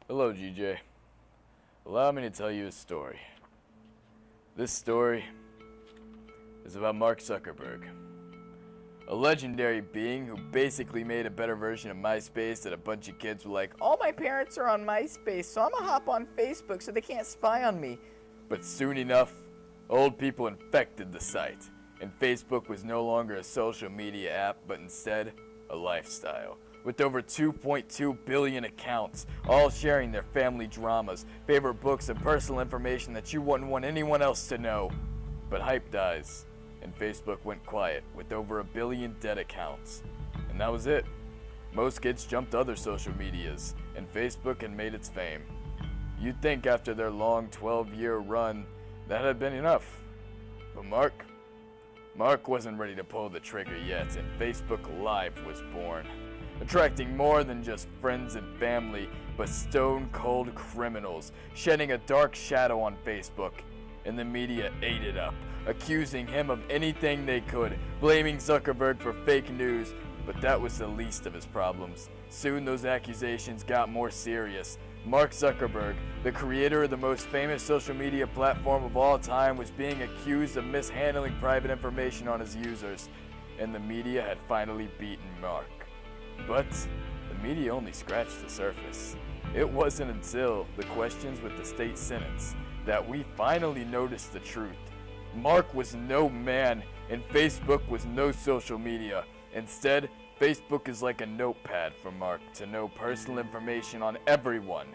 Hello, GJ. Allow me to tell you a story. This story is about Mark Zuckerberg, a legendary being who basically made a better version of MySpace that a bunch of kids were like, all my parents are on MySpace, so I'm gonna hop on Facebook so they can't spy on me. But soon enough, old people infected the site, and Facebook was no longer a social media app, but instead a lifestyle. With over 2.2 billion accounts, all sharing their family dramas, favorite books, and personal information that you wouldn't want anyone else to know. But hype dies, and Facebook went quiet with over 1 billion dead accounts. And that was it. Most kids jumped other social medias, and Facebook had made its fame. You'd think after their long 12-year run, that had been enough. But Mark wasn't ready to pull the trigger yet, and Facebook Live was born. Attracting more than just friends and family, but stone-cold criminals, shedding a dark shadow on Facebook. And the media ate it up, accusing him of anything they could, blaming Zuckerberg for fake news, but that was the least of his problems. Soon those accusations got more serious. Mark Zuckerberg, the creator of the most famous social media platform of all time, was being accused of mishandling private information on his users, and the media had finally beaten Mark. But the media only scratched the surface. It wasn't until the questions with the state senates that we finally noticed the truth. Mark was no man, and Facebook was no social media. Instead, Facebook is like a notepad for Mark to know personal information on everyone.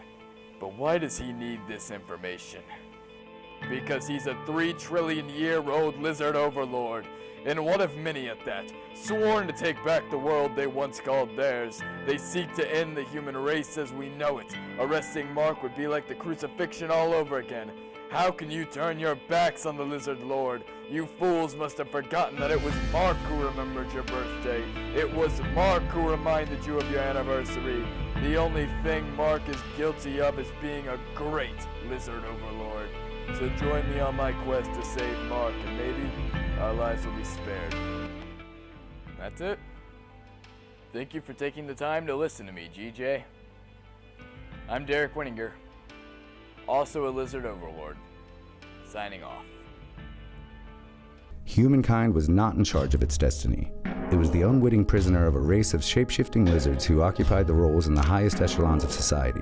But why does he need this information? Because he's a 3-trillion-year-old lizard overlord, and one of many at that, sworn to take back the world they once called theirs. They seek to end the human race as we know it. Arresting Mark would be like the crucifixion all over again. How can you turn your backs on the lizard lord? You fools must have forgotten that it was Mark who remembered your birthday. It was Mark who reminded you of your anniversary. The only thing Mark is guilty of is being a great lizard overlord. So join me on my quest to save Mark, and maybe our lives will be spared. That's it. Thank you for taking the time to listen to me, GJ. I'm Derek Winninger, also a lizard overlord, signing off. Humankind was not in charge of its destiny. It was the unwitting prisoner of a race of shape-shifting lizards who occupied the roles in the highest echelons of society.